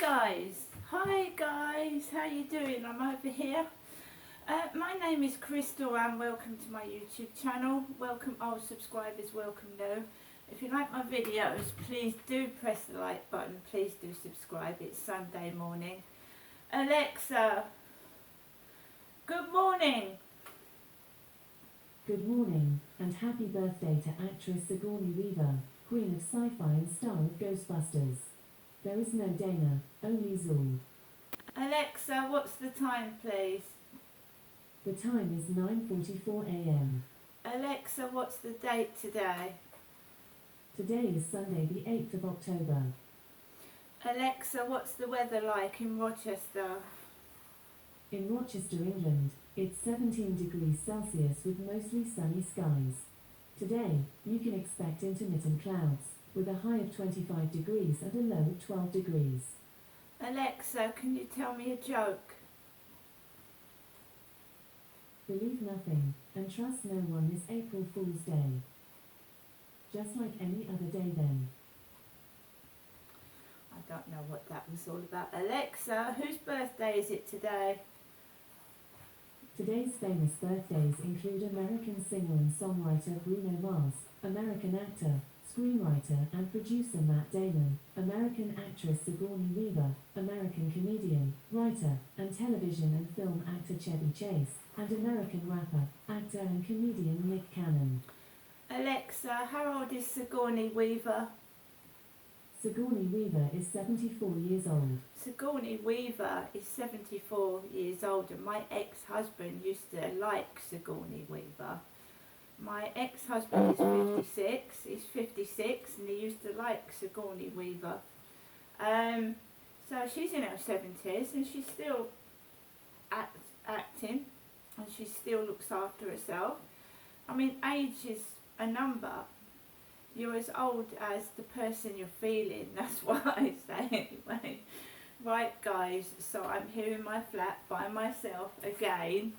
Hi guys, how you doing? I'm over here. My name is Crystal and welcome to my YouTube channel. Welcome old subscribers, welcome new. If you like my videos, please do press the like button, please do subscribe. It's Sunday morning. Alexa, good morning. Good morning, and happy birthday to actress Sigourney Weaver, queen of sci-fi and star of Ghostbusters. There is no Dana, only Zool. Alexa, what's the time please? The time is 9:44 a.m. Alexa, what's the date today? Today is Sunday the 8th of October. Alexa, what's the weather like in Rochester? In Rochester, England, it's 17 degrees Celsius with mostly sunny skies. Today, you can expect intermittent clouds, with a high of 25 degrees and a low of 12 degrees. Alexa, can you tell me a joke? Believe nothing, and trust no one this April Fool's Day. Just like any other day then. I don't know what that was all about. Alexa, whose birthday is it today? Today's famous birthdays include American singer and songwriter Bruno Mars, American actor, screenwriter and producer Matt Damon, American actress Sigourney Weaver, American comedian, writer, and television and film actor Chevy Chase, and American rapper, actor and comedian Nick Cannon. Alexa, how old is Sigourney Weaver? Sigourney Weaver is 74 years old. Sigourney Weaver is 74 years old and my ex-husband used to like Sigourney Weaver. My ex-husband is 56, he's 56 and he used to like Sigourney Weaver. So she's in her 70s and she's still acting and she still looks after herself. I mean, age is a number. You're as old as the person you're feeling, that's what I say anyway. Right guys, so I'm here in my flat by myself again.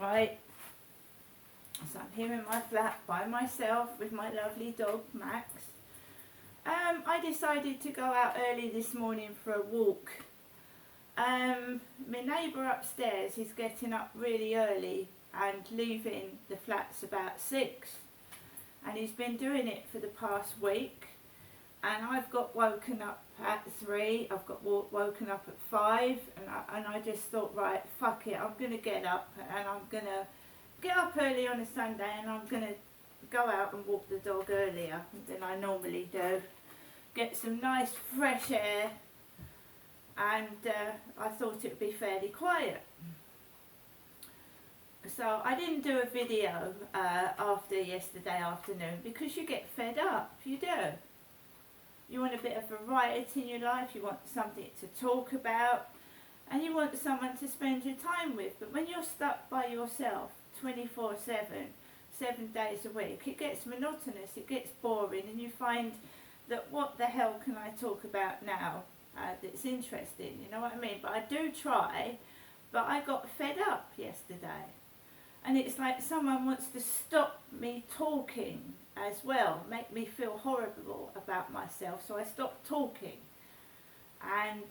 Right, so I'm here in my flat by myself with my lovely dog Max. I decided to go out early this morning for a walk. My neighbour upstairs is getting up really early and leaving the flats about 6, and he's been doing it for the past week, and I've got woken up at 3, I've got woken up at 5, and I just thought, right, fuck it, I'm going to get up and I'm going to get up early on a Sunday and I'm going to go out and walk the dog earlier than I normally do, get some nice fresh air, and I thought it would be fairly quiet. So I didn't do a video after yesterday afternoon because you get fed up, you do. You want a bit of variety in your life, you want something to talk about, and you want someone to spend your time with. But when you're stuck by yourself 24/7, 7 days a week, it gets monotonous, it gets boring, and you find that what the hell can I talk about now that's interesting, you know what I mean? But I do try, but I got fed up yesterday. And it's like someone wants to stop me talking as well, make me feel horrible about myself, so I stopped talking. And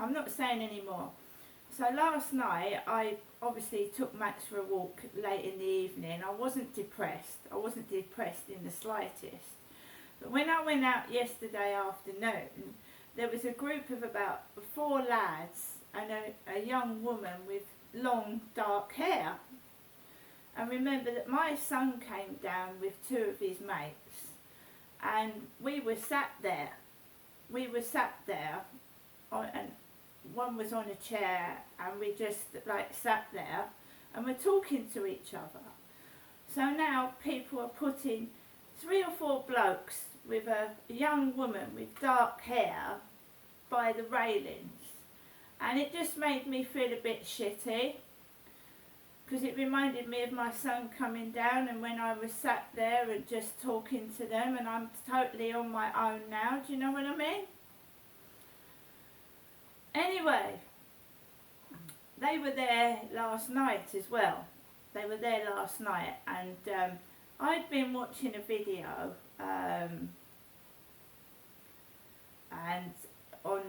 I'm not saying any more. So last night I obviously took Max for a walk late in the evening. I wasn't depressed in the slightest. But when I went out yesterday afternoon, there was a group of about 4 lads and a young woman with long dark hair. And remember that my son came down with 2 of his mates and we were sat there and one was on a chair and we just like sat there and we're talking to each other. So now people are putting 3 or 4 blokes with a young woman with dark hair by the railings. And it just made me feel a bit shitty because it reminded me of my son coming down and when I was sat there and just talking to them, and I'm totally on my own now, do you know what I mean? Anyway, they were there last night as well. They were there last night and I'd been watching a video and on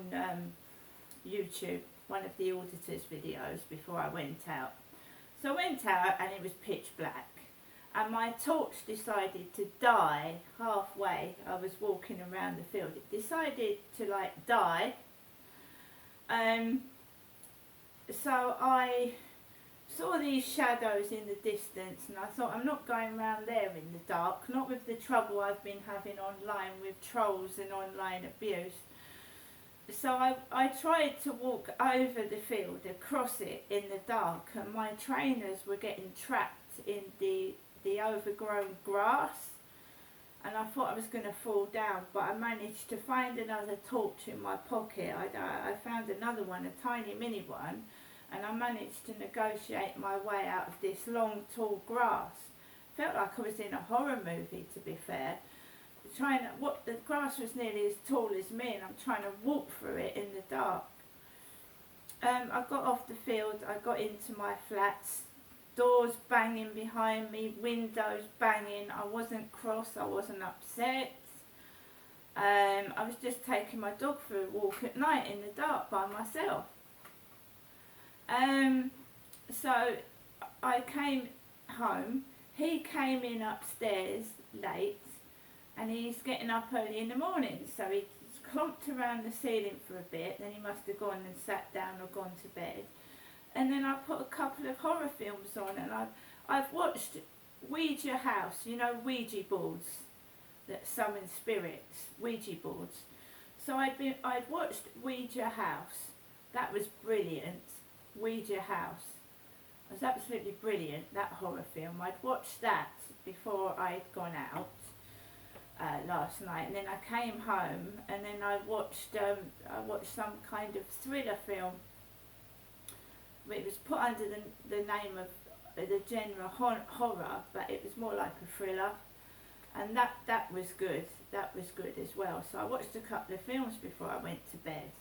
YouTube, one of the auditor's videos before I went out. So I went out and it was pitch black, and my torch decided to die halfway. I was walking around the field. It decided to like die. So I saw these shadows in the distance, and I thought, I'm not going round there in the dark, not with the trouble I've been having online with trolls and online abuse. So I tried to walk over the field, across it in the dark, and my trainers were getting trapped in the overgrown grass, and I thought I was going to fall down, but I managed to find another torch in my pocket. I found another one, a tiny mini one, and I managed to negotiate my way out of this long tall grass. Felt like I was in a horror movie, to be fair. The grass was nearly as tall as me, and I'm trying to walk through it in the dark. I got off the field, I got into my flats, doors banging behind me, windows banging. I wasn't cross, I wasn't upset. I was just taking my dog for a walk at night in the dark by myself. So I came home, he came in upstairs late, and he's getting up early in the morning, so he clomped around the ceiling for a bit, then he must have gone and sat down or gone to bed. And then I put a couple of horror films on, and I've watched Ouija House, you know, Ouija boards that summon spirits, Ouija boards. So I'd watched Ouija House. That was brilliant. Ouija House. It was absolutely brilliant, that horror film. I'd watched that before I'd gone out last night, and then I came home, and then I watched some kind of thriller film. It was put under the name of the genre horror, but it was more like a thriller, and that was good. That was good as well. So I watched a couple of films before I went to bed.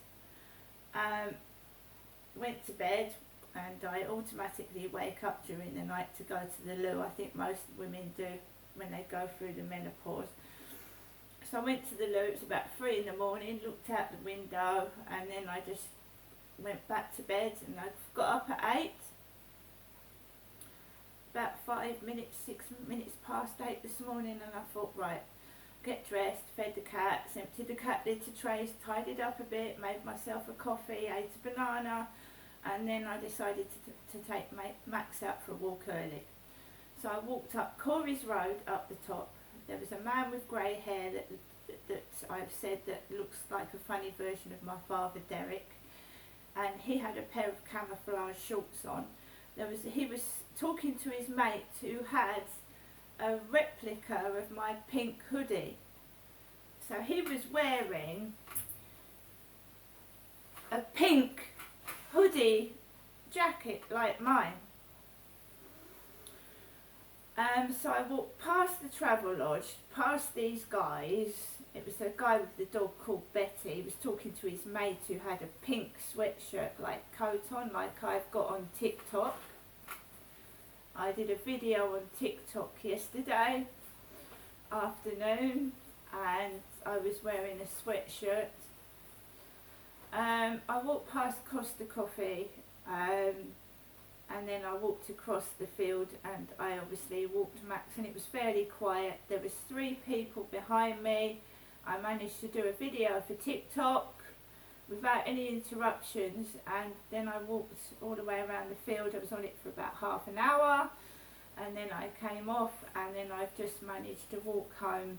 Went to bed, and I automatically wake up during the night to go to the loo. I think most women do when they go through the menopause. So I went to the loo. It was about 3 in the morning, looked out the window, and then I just went back to bed, and I got up at 8, about 6 minutes past 8 this morning, and I thought, right, get dressed, fed the cats, emptied the cat litter trays, tidied up a bit, made myself a coffee, ate a banana, and then I decided to take Max out for a walk early. So I walked up Corey's Road up the top. There was a man with grey hair that I've said that looks like a funny version of my father, Derek, and he had a pair of camouflage shorts on. He was talking to his mate who had a replica of my pink hoodie. So he was wearing a pink hoodie jacket like mine. So I walked past the Travelodge, past these guys. It was a guy with the dog called Betty. He was talking to his mate who had a pink sweatshirt like coat on, like I've got on TikTok. I did a video on TikTok yesterday afternoon, and I was wearing a sweatshirt. I walked past Costa Coffee, and then I walked across the field, and I obviously walked Max, and it was fairly quiet. There was 3 people behind me. I managed to do a video for TikTok without any interruptions, and then I walked all the way around the field. I was on it for about half an hour, and then I came off, and then I've just managed to walk home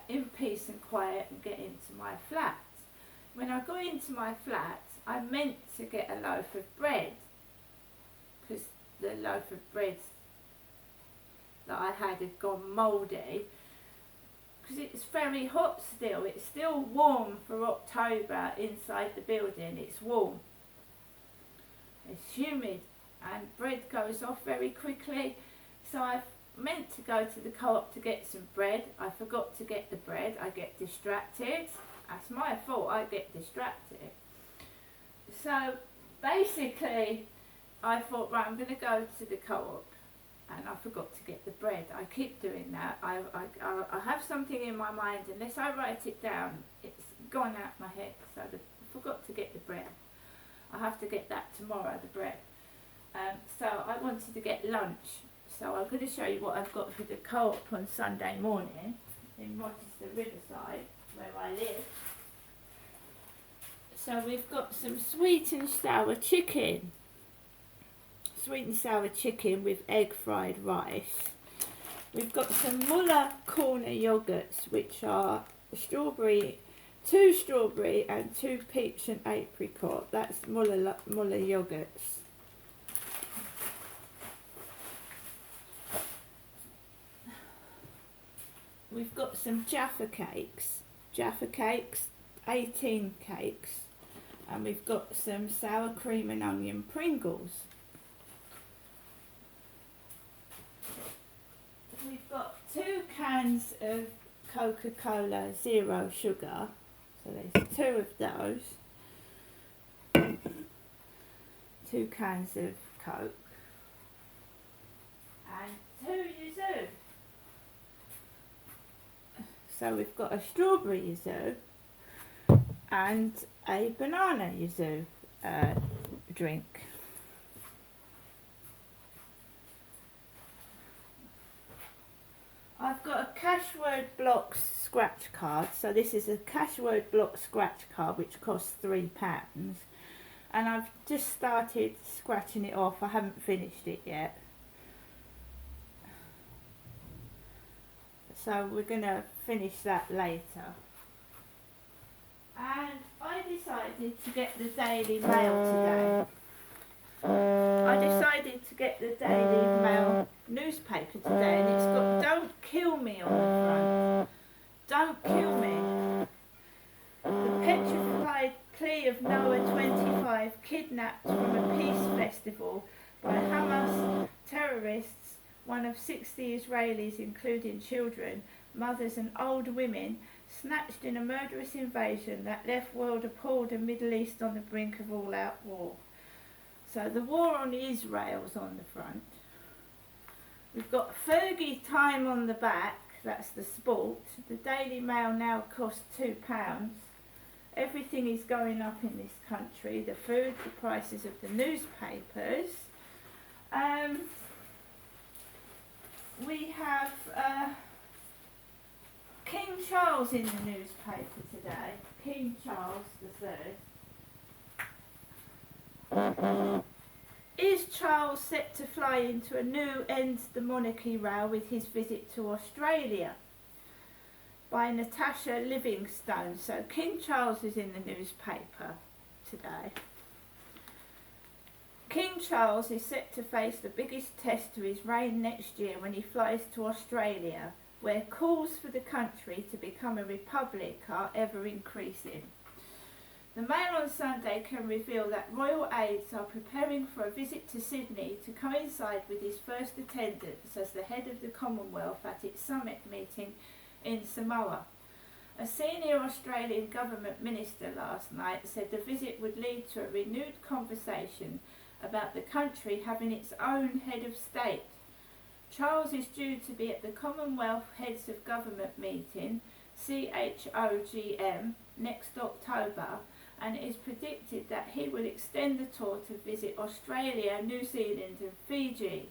in peace and quiet and get into my flat. When I got into my flat, I meant to get a loaf of bread, because the loaf of bread that I had gone mouldy, because it's very hot still. It's still warm for October inside the building. It's warm, it's humid, and bread goes off very quickly. So I meant to go to the Co-op to get some bread. I forgot to get the bread. I get distracted. That's my fault, I get distracted. So basically I thought, right, I'm going to go to the Co-op. and I forgot to get the bread. I keep doing that. I have something in my mind, unless I write it down, it's gone out my head. So I forgot to get the bread. I have to get that tomorrow, the bread. So I wanted to get lunch. So I'm going to show you what I've got for the co-op on Sunday morning in Rochester Riverside, where I live. So we've got some sweet and sour chicken. Sweet and sour chicken with egg fried rice. We've got some Muller corner yogurts, which are strawberry, 2 strawberry and 2 peach and apricot. That's Muller yogurts. We've got some Jaffa cakes, 18 cakes, and we've got some sour cream and onion Pringles. We've got 2 cans of Coca-Cola Zero Sugar, so there's 2 of those, 2 cans of Coke, and 2 Yuzu. So we've got a strawberry yuzu and a banana yuzu drink. I've got a Cashword Blocks scratch card. So this is a Cashword Block scratch card which costs £3. And I've just started scratching it off. I haven't finished it yet. So we're going to finish that later. And I decided to get the Daily Mail today. I decided to get the Daily Mail newspaper today, and it's got "Don't Kill Me" on the front. Don't kill me. The petrified plea of Noah 25 kidnapped from a peace festival by Hamas terrorists. One of 60 Israelis, including children, mothers and old women, snatched in a murderous invasion that left world appalled and Middle East on the brink of all-out war. So the war on Israel's on the front. We've got Fergie Time on the back, that's the sport. The Daily Mail now costs £2. Everything is going up in this country, the food, the prices of the newspapers. We have King Charles in the newspaper today. King Charles III. Is Charles set to fly into a new End the Monarchy row with his visit to Australia? By Natasha Livingstone. So King Charles is in the newspaper today. King Charles is set to face the biggest test to his reign next year when he flies to Australia, where calls for the country to become a republic are ever increasing. The Mail on Sunday can reveal that royal aides are preparing for a visit to Sydney to coincide with his first attendance as the head of the Commonwealth at its summit meeting in Samoa. A senior Australian government minister last night said the visit would lead to a renewed conversation about the country having its own head of state. Charles is due to be at the Commonwealth Heads of Government meeting, CHOGM, next October, and it is predicted that he will extend the tour to visit Australia, New Zealand and Fiji.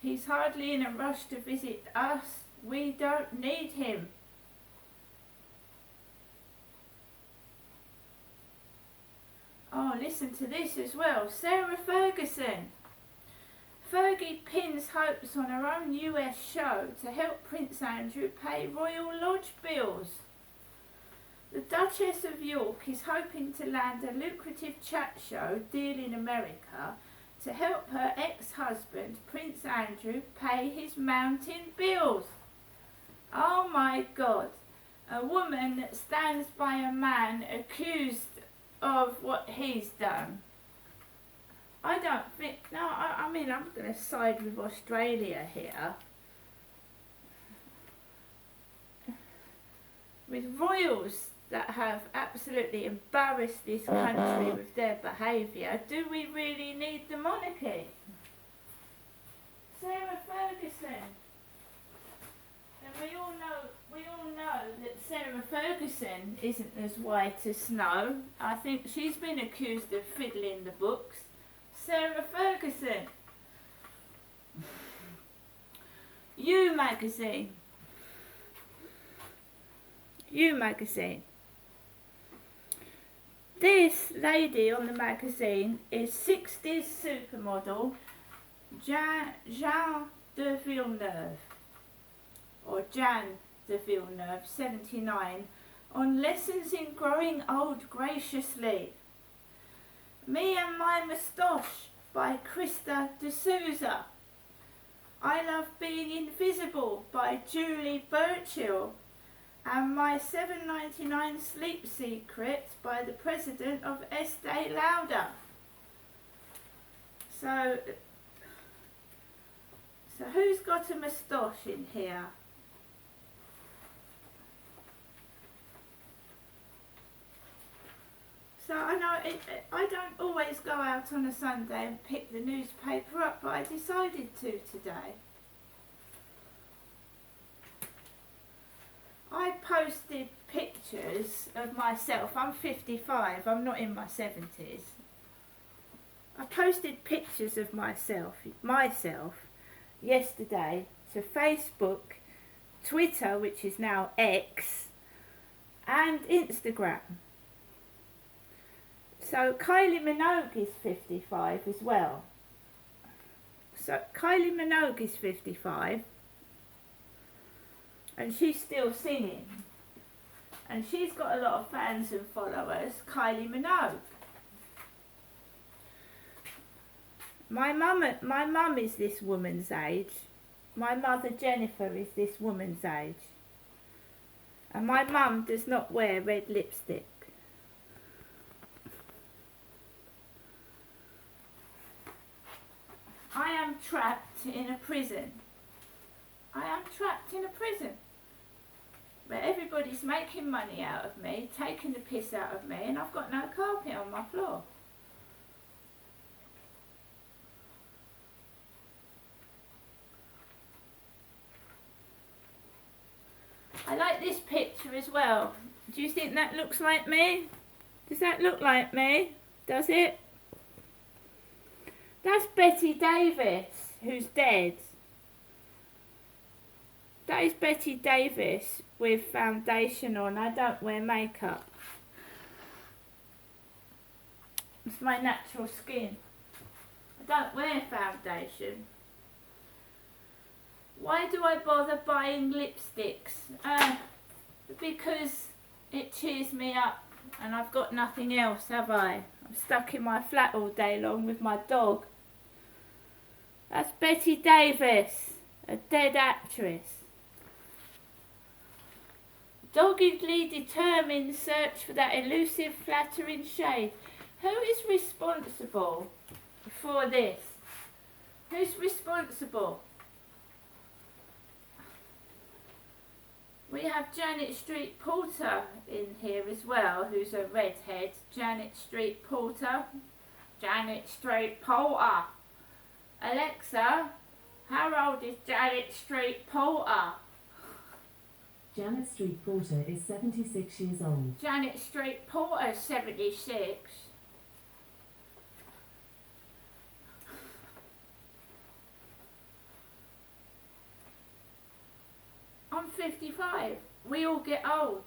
He's hardly in a rush to visit us. We don't need him. Oh, listen to this as well. Sarah Ferguson. Fergie pins hopes on her own US show to help Prince Andrew pay Royal Lodge bills. The Duchess of York is hoping to land a lucrative chat show deal in America to help her ex-husband, Prince Andrew, pay his mounting bills. Oh my God. A woman that stands by a man accused of what he's done. I don't think, no, I mean, I'm going to side with Australia here. With royals that have absolutely embarrassed this country with their behaviour, do we really need the monarchy? Sarah Ferguson. And we all know that Sarah Ferguson isn't as white as snow. I think she's been accused of fiddling the books. Sarah Ferguson. You magazine. You magazine. This lady on the magazine is 60s supermodel Jean de Villeneuve, or Jan de Villeneuve, 79, on Lessons in Growing Old Graciously. Me and My Moustache by Krista D'Souza. I Love Being Invisible by Julie Burchill. And My $7.99 Sleep Secrets by the president of Estee Lauder. So who's got a moustache in here? So I know I don't always go out on a Sunday and pick the newspaper up, but I decided to today. I posted pictures of myself. I'm 55, I'm not in my 70s. I posted pictures of myself yesterday to Facebook, Twitter, which is now X, and Instagram. So Kylie Minogue is 55 as well. So Kylie Minogue is 55. And she's still singing. And she's got a lot of fans and followers, Kylie Minogue. My mum is this woman's age. My mother Jennifer is this woman's age. And my mum does not wear red lipstick. I am trapped in a prison. I am trapped in a prison where everybody's making money out of me, taking the piss out of me, and I've got no carpet on my floor. I like this picture as well. Do you think that looks like me? Does that look like me? Does it? That's Betty Davis, who's dead. That is Betty Davis with foundation on. I don't wear makeup. It's my natural skin. I don't wear foundation. Why do I bother buying lipsticks? Because it cheers me up and I've got nothing else, have I? I'm stuck in my flat all day long with my dog. That's Betty Davis, a dead actress. Doggedly determined search for that elusive, flattering shade. Who is responsible for this? Who's responsible? We have Janet Street Porter in here as well, who's a redhead. Janet Street Porter. Janet Street Porter. Alexa, how old is Janet Street Porter? Janet Street Porter is 76 years old. Janet Street Porter, 76. I'm 55. We all get old.